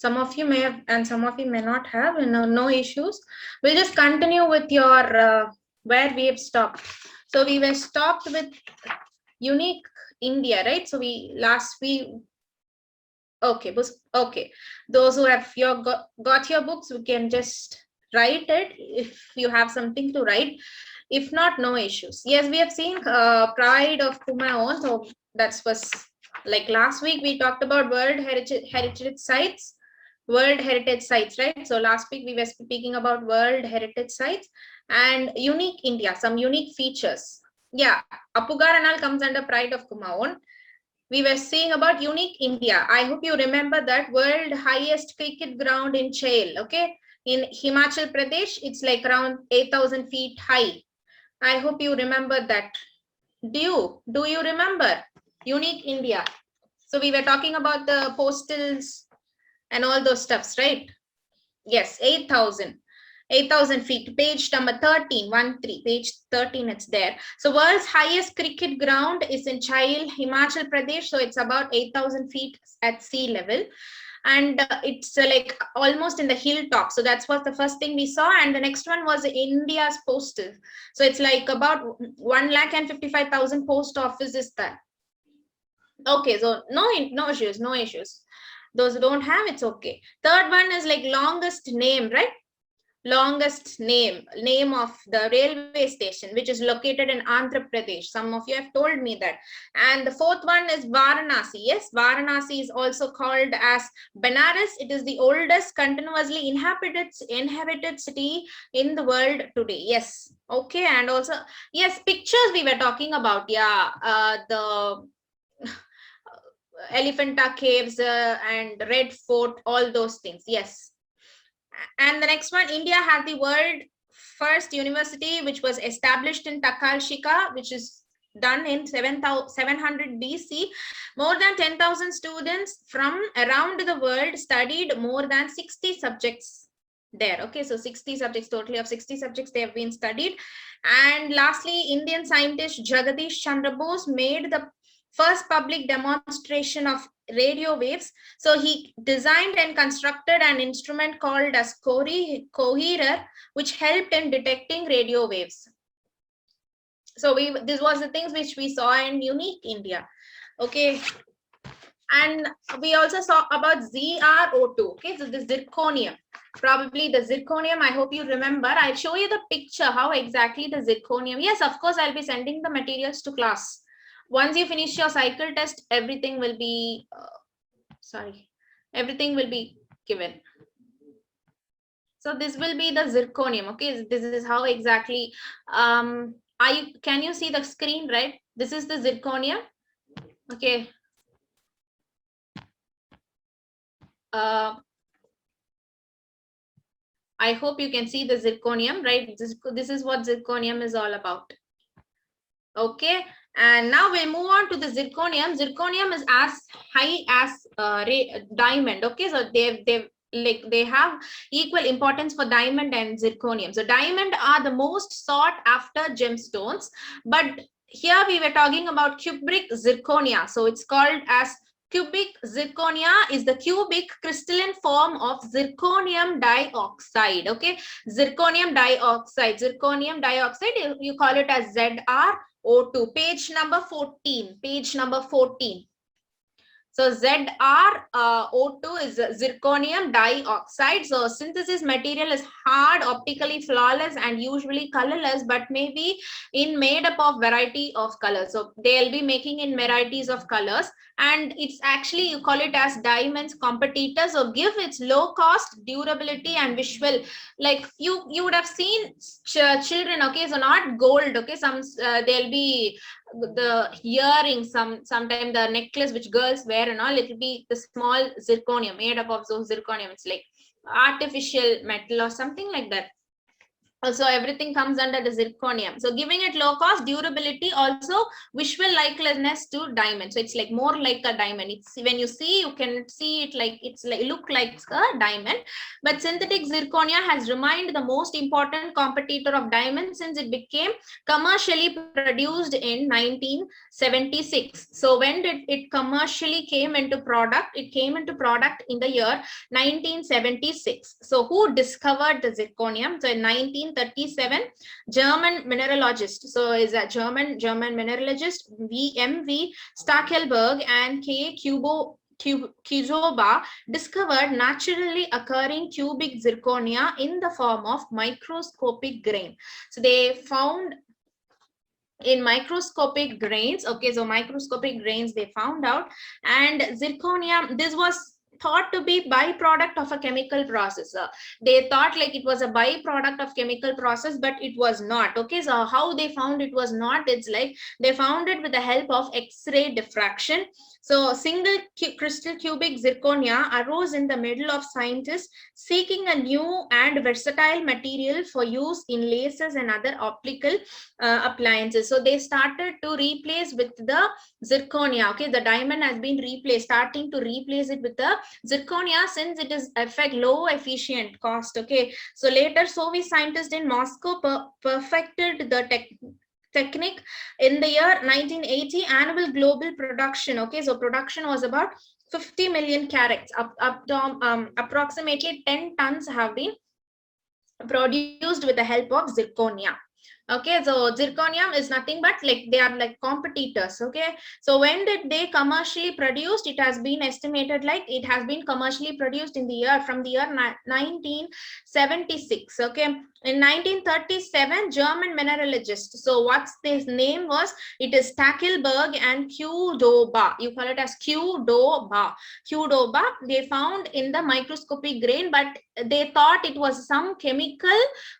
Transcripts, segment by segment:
Some of you may have and some of you may not have, and no issues. We'll just continue with your where we have stopped. So we were stopped with unique India, right? So okay, those who have got your books, we can just write it if you have something to write. If not, no issues. Yes, we have seen Pride of Kumaon. So that was like last week we talked about World Heritage Sites. World Heritage Sites, right? So last week we were speaking about World Heritage Sites and unique India, some unique features. Yeah, Apugaranal comes under Pride of Kumaon. We were seeing about unique India. I hope you remember that world highest cricket ground in Chail, okay? In Himachal Pradesh, it's like around 8,000 feet high. I hope you remember that. Do you remember unique India? So we were talking about the postals and all those stuffs, right? Yes, 8,000 feet. Page number 13, 13, page 13, it's there. So world's highest cricket ground is in Chail, Himachal Pradesh. So it's about 8,000 feet at sea level. And it's like almost in the hilltop. So that's what the first thing we saw. And the next one was India's postal. So it's like about 1,55,000 post offices there. Okay, so no issues. Those who don't have, it's okay. Third one is like longest name, right? Longest name of the railway station, which is located in Andhra Pradesh. Some of you have told me that. And the fourth one is Varanasi. Yes, Varanasi is also called as Benares. It is the oldest continuously inhabited city in the world today. Yes, okay. And also, yes, pictures we were talking about. Yeah, the Elephanta Caves and Red Fort, all those things. Yes. And the next one, India had the world first university, which was established in Takalshika, which is done in 700 BC. More than 10,000 students from around the world studied more than 60 subjects there. Okay, so 60 subjects, totally of 60 subjects they have been studied. And lastly, Indian scientist Jagadish Chandra Bose made the first public demonstration of radio waves. So he designed and constructed an instrument called as coherer, which helped in detecting radio waves. So this was the things which we saw in unique India. Okay. And we also saw about ZrO2. Okay, so the zirconium. Probably the zirconium, I hope you remember. I'll show you the picture, how exactly the zirconium. Yes, of course, I'll be sending the materials to class. Once you finish your cycle test, everything will be, everything will be given. So this will be the zirconium. Okay, this is how exactly, can you see the screen, right? This is the zirconium. Okay. I hope you can see the zirconium, right? This is what zirconium is all about. Okay, and now we'll move on to the zirconium. Zirconium is as high as diamond. Okay, so they have equal importance for diamond and zirconium. So diamond are the most sought after gemstones, but here we were talking about cubic zirconia. So it's called as cubic zirconia is the cubic crystalline form of zirconium dioxide. Okay, zirconium dioxide, you call it as ZrO2. Page number 14. So ZrO2 is zirconium dioxide. So synthesis material is hard, optically flawless, and usually colorless, but may be made up of variety of colors. So they'll be making in varieties of colors, and it's actually, you call it as diamond's competitor. So give its low cost, durability, and visual. Like you would have seen children. Okay, so not gold. Okay, some they'll be the earrings, sometimes the necklace which girls wear and all, it will be the small zirconium, made up of those zirconium. It's like artificial metal or something like that. Also everything comes under the zirconium, so giving it low cost, durability, also visual likeness to diamond. So it's like more like a diamond. It's when you see, you can see it like it's like look like a diamond. But synthetic zirconia has remained the most important competitor of diamond since it became commercially produced in 1976. So when did it commercially came into product? It came into product in the year 1976. So who discovered the zirconium? So in 1937, German mineralogist. So is a German mineralogist V.M.V. Stackelberg and K. Kuzoba discovered naturally occurring cubic zirconia in the form of microscopic grain. So they found in microscopic grains. Okay, so microscopic grains they found out, and zirconia, this was thought to be byproduct of a chemical process. They thought like it was a byproduct of chemical process, but it was not. Okay, so how they found it was not? It's like they found it with the help of X-ray diffraction. So single crystal cubic zirconia arose in the middle of scientists seeking a new and versatile material for use in lasers and other optical appliances. So they started to replace with the zirconia. Okay, the diamond has been replaced, starting to replace it with the zirconia since it is effect low efficient cost. Okay, so later Soviet scientists in Moscow perfected the technique in the year 1980. Annual global production, okay, so production was about 50 million carats, approximately 10 tons have been produced with the help of zirconia. Okay, so zirconium is nothing but like they are like competitors. Okay, so when did they commercially produced? It has been estimated like it has been commercially produced in the year from the year 1976. Okay, in 1937, German mineralogist, so what's this name was, it is Stackelberg and Kudoba, you call it as Kudoba, they found in the microscopic grain, but they thought it was some chemical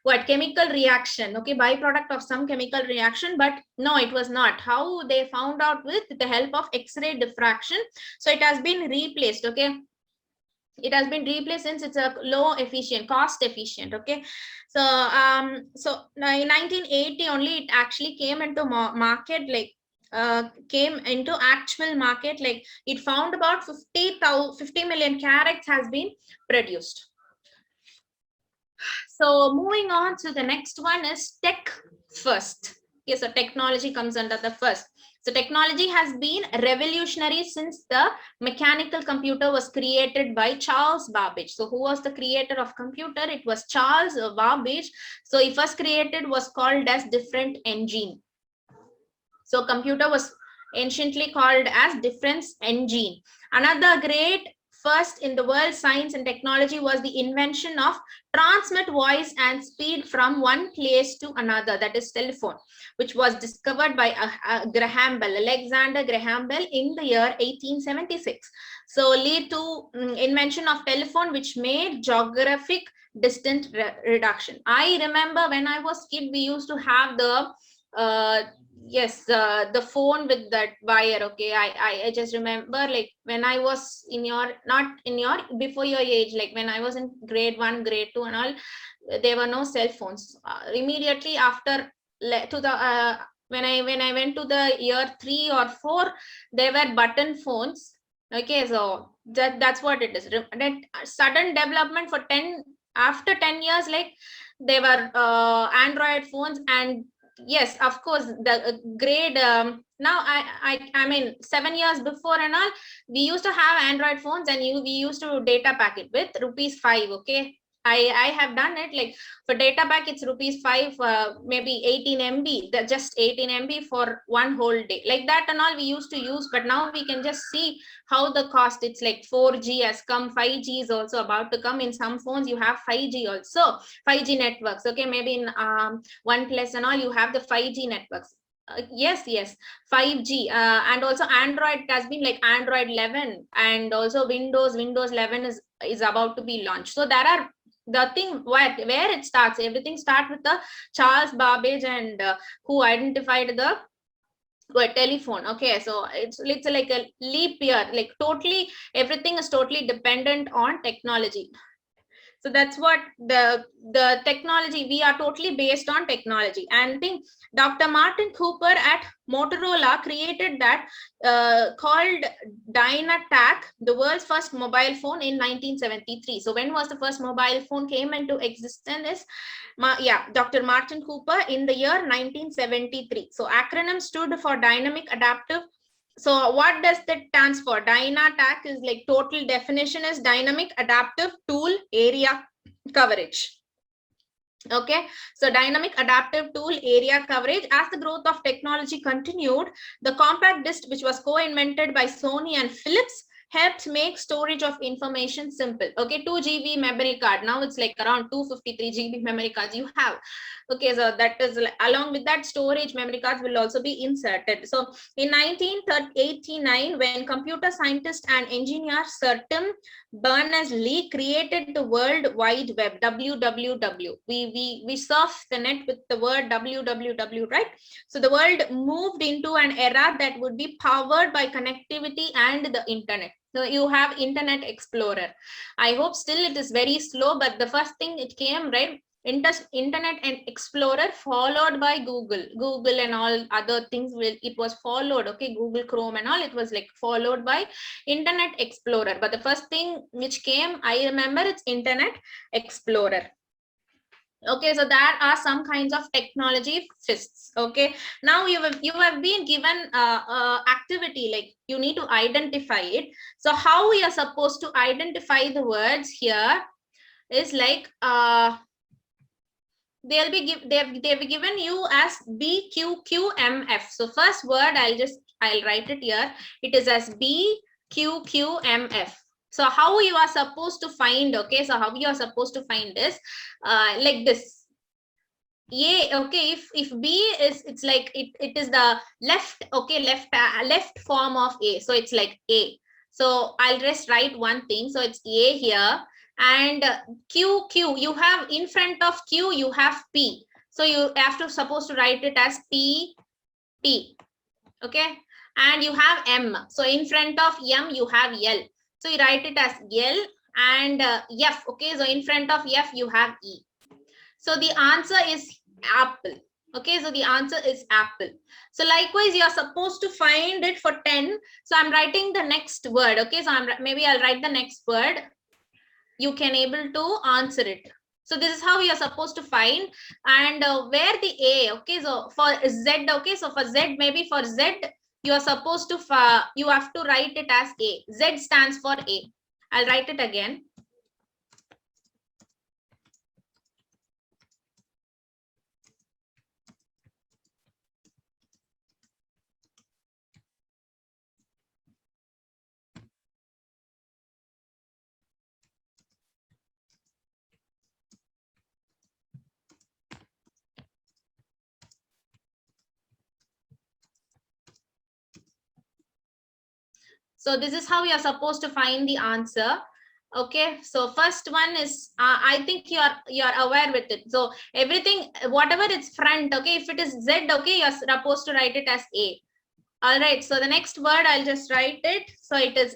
reaction. Okay, byproduct of some chemical reaction, but no, it was not. How they found out? With the help of X-ray diffraction. So it has been replaced. Okay, it has been replaced since it's a low efficient, cost efficient. Okay, so in 1980 only it actually came into market, like came into actual market, like it found about 50 million carats has been produced. So moving on to the next one is tech first. Yes, so technology comes under the first. So technology has been revolutionary since the mechanical computer was created by Charles Babbage. So who was the creator of computer? It was Charles Babbage. So he first created was called as difference engine. So computer was anciently called as difference engine. Another great first in the world science and technology was the invention of transmit voice and speed from one place to another, that is telephone, which was discovered by Graham Bell, Alexander Graham Bell, in the year 1876. So lead to invention of telephone, which made geographic distance reduction. I remember when I was kid, we used to have the yes, the phone with that wire. Okay, I just remember like when I was in your, not in your, before your age, like when I was in grade 1, grade 2 and all, there were no cell phones. Immediately after to the when I went to the year 3 or 4, there were button phones. Okay, so that's what it is. That sudden development for 10, after 10 years, like they were Android phones. And yes, of course, the grade now I mean 7 years before and all, we used to have Android phones, and we used to data pack it with ₹5. Okay, I have done it, like for data pack it's ₹5, maybe 18 MB, just 18 MB for one whole day, like that and all we used to use. But now we can just see how the cost, it's like 4G has come, 5G is also about to come. In some phones you have 5G also, 5G networks. Okay, maybe in OnePlus and all, you have the 5G networks. Yes, 5G, and also Android has been like Android 11, and also Windows 11 is about to be launched. So there are the thing where it starts, everything starts with the Charles Babbage, and who identified the telephone. Okay, so it's like a leap year, like totally everything is totally dependent on technology. So that's what the technology, we are totally based on technology. And I think Dr. Martin Cooper at Motorola created that called Dynatac, the world's first mobile phone in 1973. So when was the first mobile phone came into existence? Dr. Martin Cooper in the year 1973. So acronym stood for Dynamic Adaptive. So what does that stands for? Dynatac is like, total definition is Dynamic Adaptive Tool Area Coverage. Okay, so dynamic adaptive tool area coverage. As the growth of technology continued, the compact disc, which was co-invented by Sony and Philips, helped make storage of information simple. Okay, 2 GB memory card. Now it's like around 253 GB memory cards you have. Okay, so that is, along with that, storage memory cards will also be inserted. So in 1989, when computer scientist and engineer Sir Tim Berners-Lee created the World Wide Web, WWW. We surf the net with the word WWW, right? So the world moved into an era that would be powered by connectivity and the internet. So you have Internet Explorer. I hope still it is very slow, but the first thing it came, right? Internet and Explorer, followed by Google and all other things. It was followed, okay, Google Chrome and all, it was like followed by Internet Explorer. But the first thing which came, I remember, it's Internet Explorer. Okay, so that are some kinds of technology fists. Okay, now you have been given activity, like you need to identify it. So how we are supposed to identify the words here is like they'll be given you as BQQMF. So first word, I'll write it here. It is as BQQMF. So how you are supposed to find, okay, so how you are supposed to find this like this. Yeah, okay, if B is, it's like it is the left, okay, left form of A, so it's like A. So I'll just write one thing, so it's A here. And Q, you have in front of Q, you have P, so you have to supposed to write it as P, okay. And you have M, so in front of M you have L, so you write it as L. And F, okay, so in front of F you have E. So the answer is apple. Okay, so the answer is apple. So likewise, you are supposed to find it for 10. So I'm writing the next word. Okay, so maybe I'll write the next word. You can able to answer it. So this is how you are supposed to find. And where the A, okay, so for Z, okay, so for Z, maybe for Z, you are supposed to, you have to write it as A. Z stands for A. I'll write it again. So this is how you are supposed to find the answer. Okay, so first one is I think you are aware with it. So everything, whatever it's front, okay, if it is Z, okay, you're supposed to write it as A. All right, so the next word, I'll just write it. So it is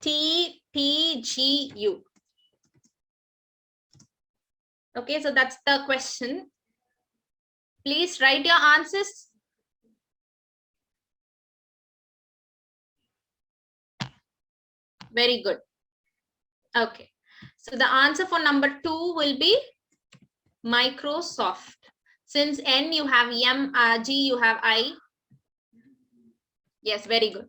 NJDSPTPGU. Okay, so that's the question. Please write your answers. Very good. Okay, so the answer for number 2 will be Microsoft. Since N you have M, G you have I. Yes, very good.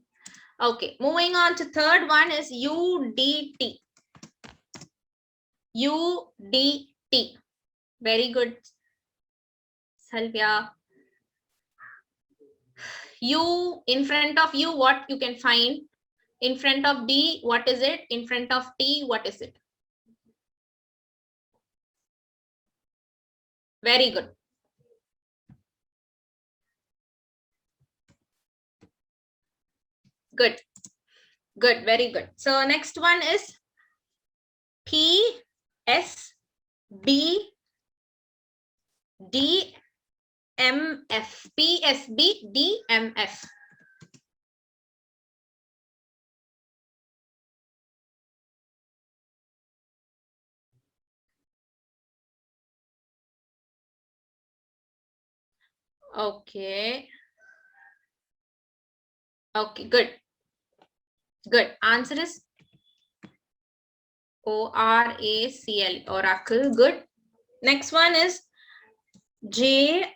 Okay, moving on to third one is UDT. UDT. Very good, Salvia. U, in front of U, what you can find? In front of D, what is it? In front of T, what is it? Very good. Good. Good, very good. So next one is PSB DMF. PSB DMF. Okay. Okay, good. Good. Answer is Oracle, Oracle. Good. Next one is JOGPTZT.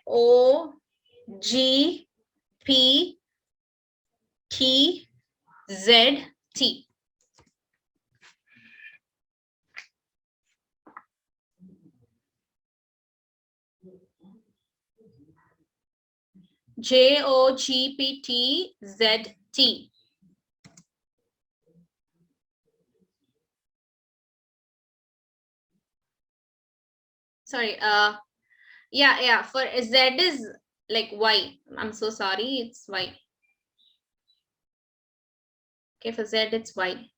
JOGPTZT. Sorry, yeah, for Z is like Y. I'm so sorry, it's Y. Okay, for Z it's Y.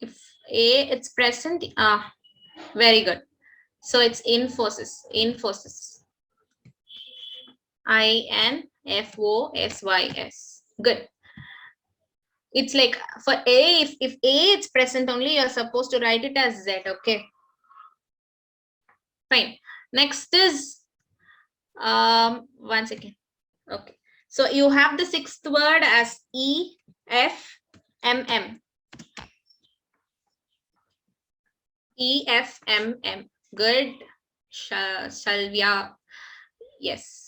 If A it's present, very good. So it's Infosys. INFOSYS. Good. It's like for A, if A it's present only, you're supposed to write it as Z. Okay. Fine. Next is 1 second. Okay. So you have the sixth word as EFMM. EFMM. Good. Shalvia. Yes.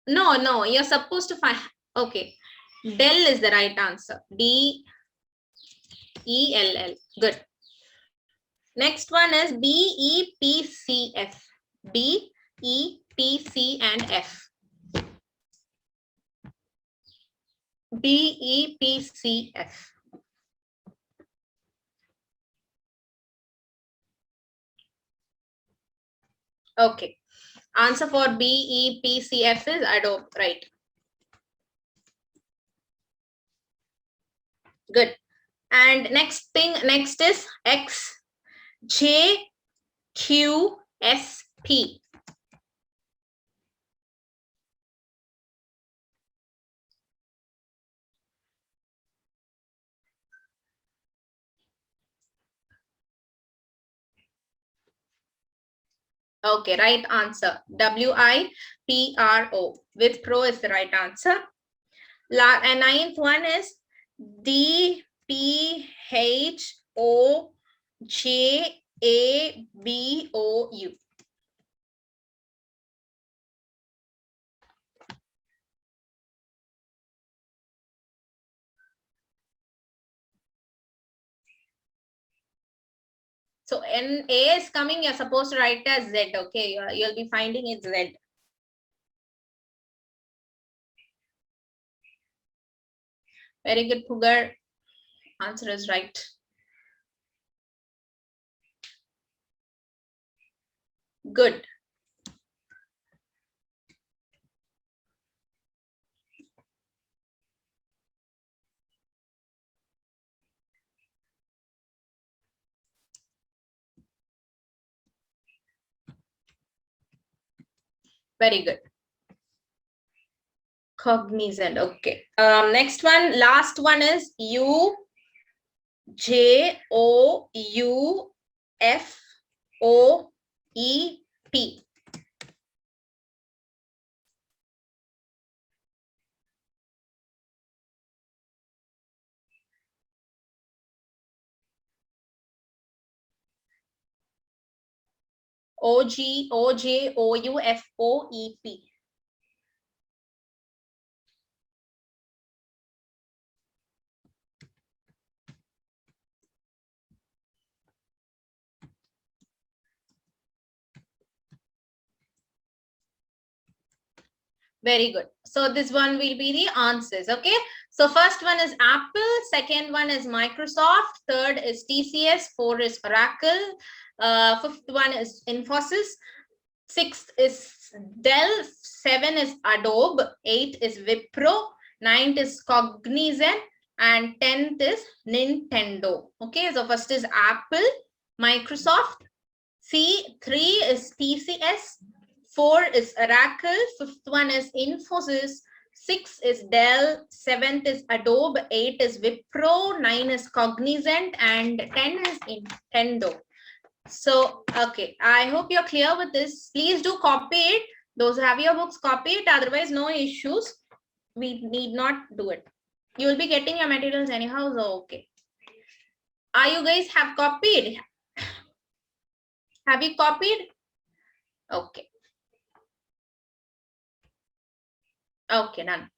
No, you're supposed to find. Okay. Dell is the right answer. DELL. Good. Next one is BEPCF. BEPC and F. BEPCF. Okay. Answer for BEPCF is Adobe, right? Good. And next is XJQSP. Okay, right answer. WIPRO. Wipro is the right answer. And ninth one is DPHOJABOU. So when A is coming, you're supposed to write it as Z. Okay, you'll be finding it Z. Very good, Pugar. Answer is right. Good. Very good. Cognizant. Okay. Next one, last one is UJOUFOEP. OJOUFOEP. Very good. So this one will be the answers. Okay. So first one is Apple. Second one is Microsoft. Third is TCS. Fourth is Oracle. Fifth one is Infosys. Sixth is Dell. Seven is Adobe. Eight is Wipro. Ninth is Cognizant. And 10th is Nintendo. Okay. So first is Apple, Microsoft. Three is TCS. 4 is Oracle. Fifth one is Infosys. 6 is Dell, 7th is Adobe, 8 is Wipro, 9 is Cognizant, and 10 is Nintendo. So, okay, I hope you're clear with this. Please do copy it. Those who have your books, copy it. Otherwise, no issues. We need not do it. You will be getting your materials anyhow, so okay. Are you guys have copied? Have you copied? Okay. Okay, done.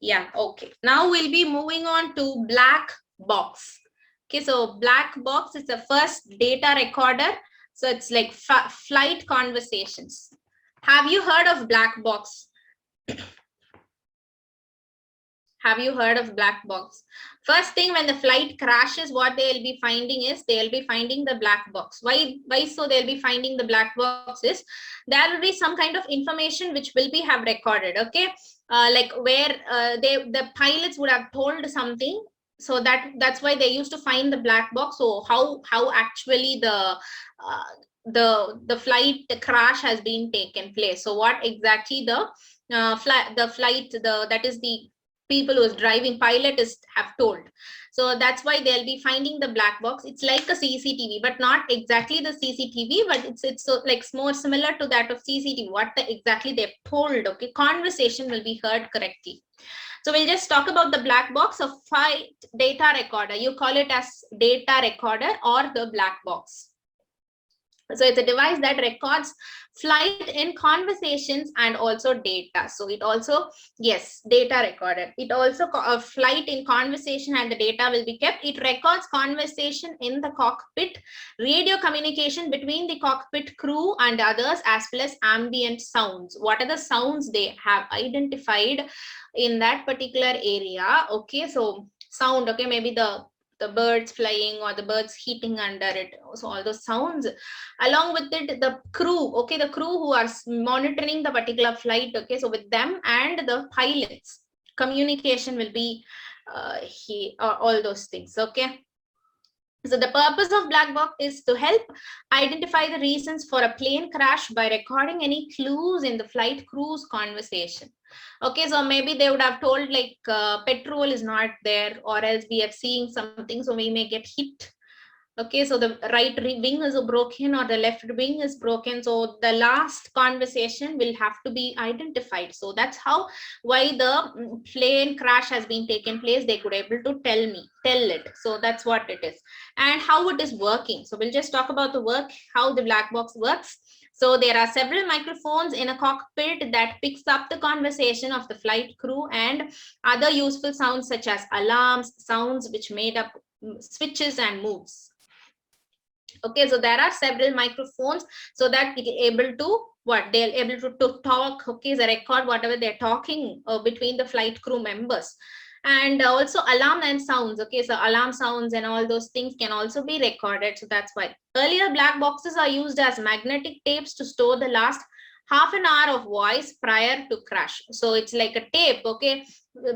Yeah, okay. Now we'll be moving on to black box. Okay, so black box is the first data recorder. So it's like flight conversations. Have you heard of black box? Have you heard of black box? First thing, when the flight crashes, what they'll be finding is they'll be finding the black box. Why so they'll be finding the black box is there will be some kind of information which will be have recorded. Okay, like where the pilots would have told something, so that's why they used to find the black box. So how actually the flight crash has been taken place. So what exactly the flight that is the people who is driving pilot is have told. So that's why they'll be finding the black box. It's like a CCTV, but not exactly the CCTV, but it's so like more similar to that of CCTV. What exactly they've told. Okay, conversation will be heard correctly. So we'll just talk about the black box of flight data recorder. You call it as data recorder or the black box. So it's a device that records flight in conversations and also data. So it also, yes, data recorder. It also a flight in conversation and the data will be kept. It records conversation in the cockpit, radio communication between the cockpit crew and others, as well as ambient sounds. What are the sounds they have identified in that particular area? Okay, so sound, okay, maybe the birds flying or the birds heating under it. So all those sounds, along with it, the crew, okay, the crew who are monitoring the particular flight, okay, so with them and the pilots, communication will be all those things. Okay, so the purpose of black box is to help identify the reasons for a plane crash by recording any clues in the flight crew's conversation. Okay, so maybe they would have told like petrol is not there, or else we are seeing something, so we may get hit. Okay, so the right wing is broken or the left wing is broken. So the last conversation will have to be identified. So that's how why the plane crash has been taken place. They could able to tell it. So that's what it is and how it is working. So we'll just talk about the work, how the black box works. So there are several microphones in a cockpit that picks up the conversation of the flight crew and other useful sounds such as alarms, sounds which made up switches and moves. Okay, so there are several microphones so that it able to what they're able to talk. Okay, the record whatever they're talking between the flight crew members. And also alarm and sounds. Okay, so alarm sounds and all those things can also be recorded. So that's why earlier black boxes are used as magnetic tapes to store the last half an hour of voice prior to crash. So it's like a tape, okay,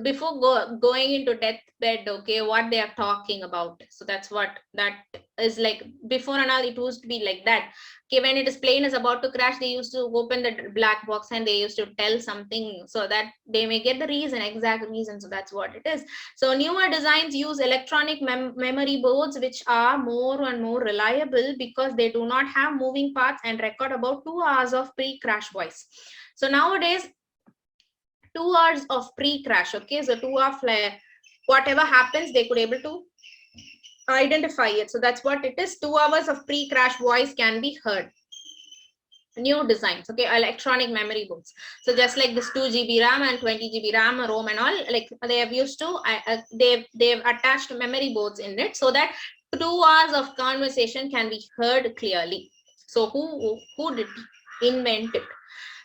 before going into deathbed, okay, what they are talking about. So that's what that is like. Before and all, it used to be like that. Okay, when it is plane is about to crash, they used to open the black box and they used to tell something so that they may get the reason, exact reason. So that's what it is. So newer designs use electronic memory boards, which are more and more reliable because they do not have moving parts and record about 2 hours of pre-crash voice. So nowadays 2 hours of pre-crash. Okay, so 2 hour flare, whatever happens, they could able to identify it. So that's what it is. 2 hours of pre-crash voice can be heard. New designs, okay, electronic memory boards. So just like this 2 GB RAM and 20 GB RAM, ROM and all, like they have used to, they've attached memory boards in it so that 2 hours of conversation can be heard clearly. So who did invent it?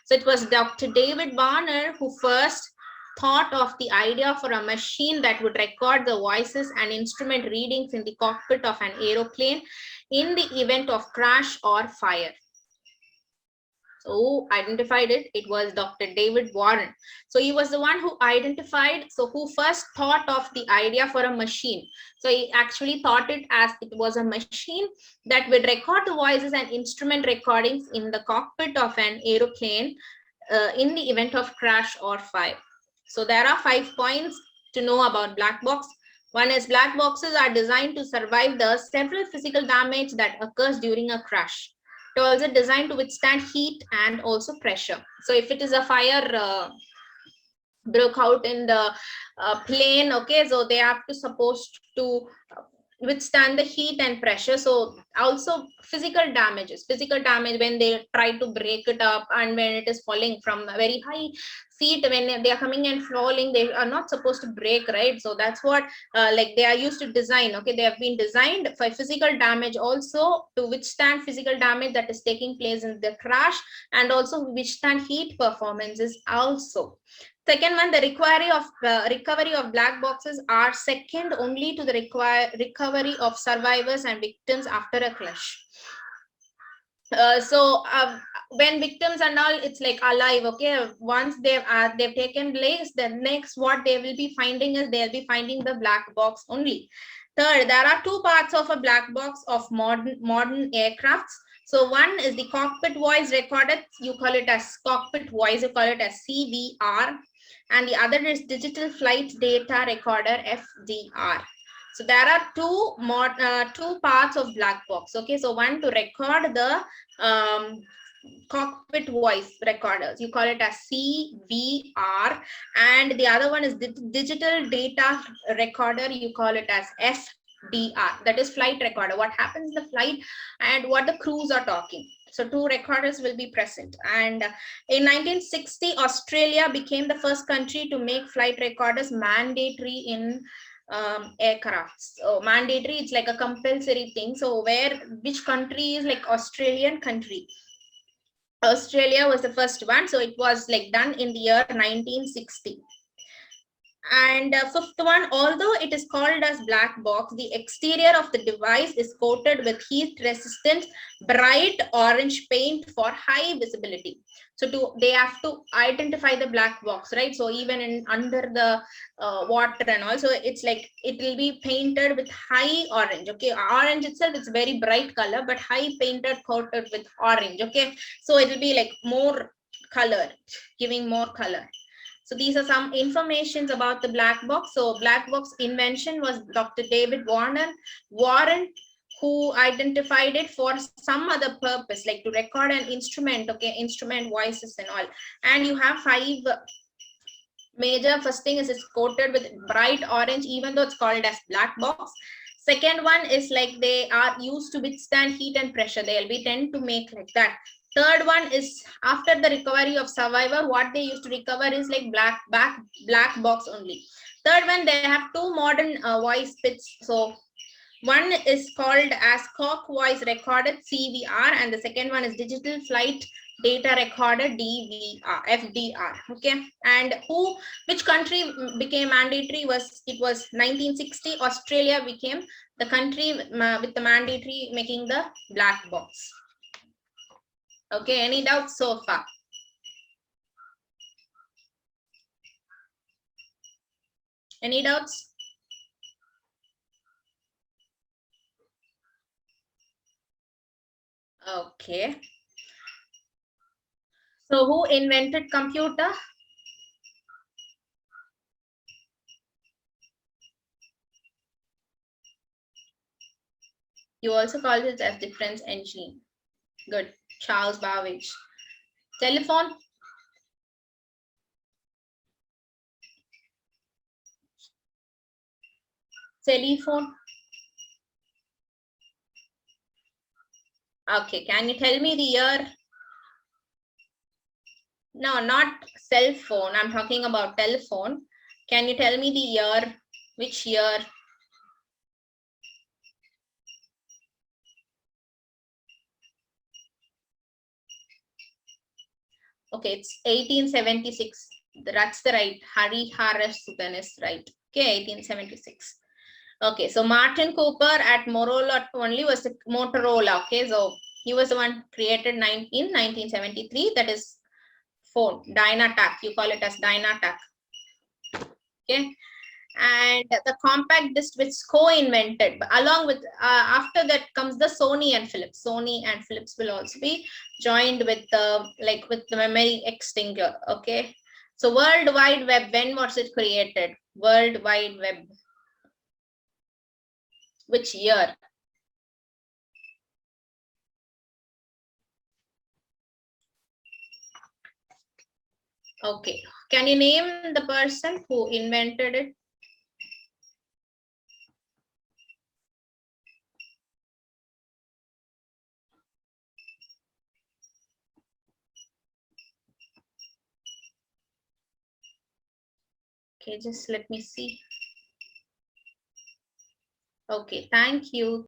So it was Dr. David Warner who first thought of the idea for a machine that would record the voices and instrument readings in the cockpit of an aeroplane in the event of crash or fire. So who identified it? It was Dr. David Warren. So he was the one who identified, so who first thought of the idea for a machine. So he actually thought it as it was a machine that would record the voices and instrument recordings in the cockpit of an aeroplane in the event of crash or fire. So there are 5 points to know about black box. One is black boxes are designed to survive the several physical damage that occurs during a crash. It also designed to withstand heat and also pressure. So if it is a fire broke out in the plane, okay, so they have to supposed to withstand the heat and pressure. So also physical damage when they try to break it up, and when it is falling from a very high feet, when they are coming and falling, they are not supposed to break, right? So that's what like they are used to design, okay, they have been designed for physical damage also, to withstand physical damage that is taking place in the crash, and also withstand heat performances also. Second one, the recovery of black boxes are second only to the recovery of survivors and victims after a crash. When victims and all, it's like alive, okay, once they've taken place, the next what they will be finding is they'll be finding the black box only. Third, there are two parts of a black box of modern aircrafts. So one is the cockpit voice recorded, you call it as cockpit voice, you call it as CVR, and the other is digital flight data recorder, FDR. So there are two parts of black box, okay. So one to record the cockpit voice recorders, you call it as CVR, and the other one is digital data recorder, you call it as FDR, that is flight recorder, what happens in the flight and what the crews are talking. So two recorders will be present. And in 1960, Australia became the first country to make flight recorders mandatory in aircrafts. So mandatory, it's like a compulsory thing. So which country is like Australian country? Australia was the first one. So it was like done in the year 1960. And fifth one, although it is called as black box, the exterior of the device is coated with heat resistant bright orange paint for high visibility. So they have to identify the black box, right? So even under the water and also, it's like it will be painted with high orange, okay. Orange itself is very bright color, but high painted coated with orange, okay. So it will be like more color, giving more color. So these are some informations about the black box. So black box invention was Dr. David Warren, who identified it for some other purpose, like to record an instrument, okay, instrument voices and all. And you have 5 major. First thing is it's coated with bright orange, even though it's called as black box. Second one is like they are used to withstand heat and pressure. They'll be tend to make like that. Third one is after the recovery of survivor, what they used to recover is like black box only. Third one, they have 2 modern voice pits. So one is called as cock voice recorded, CVR, and the second one is digital flight data recorder, DVR, FDR. Okay, and which country became mandatory? It was 1960. Australia became the country with the mandatory making the black box. Okay, any doubts so far? Any doubts? Okay. So who invented computer? You also call it as difference engine. Good. Charles Babbage. Telephone? Telephone? Okay, can you tell me the year? No, not cell phone. I'm talking about telephone. Can you tell me the year? Which year? Okay, it's 1876. That's the right. Harihara Sudan is right. Okay, 1876. Okay, so Martin Cooper at Motorola only was the Motorola. Okay, so He was the one created 1973. That is phone, Dynatac. You call it as Dynatac. Okay. And the compact disc which co-invented, along with after that comes the Sony and Philips. Sony and Philips will also be joined with the with the memory extender. Okay. So World Wide Web, when was it created? World Wide Web, which year? Okay, can you name the person who invented it? Okay, just let me see. Okay, thank you.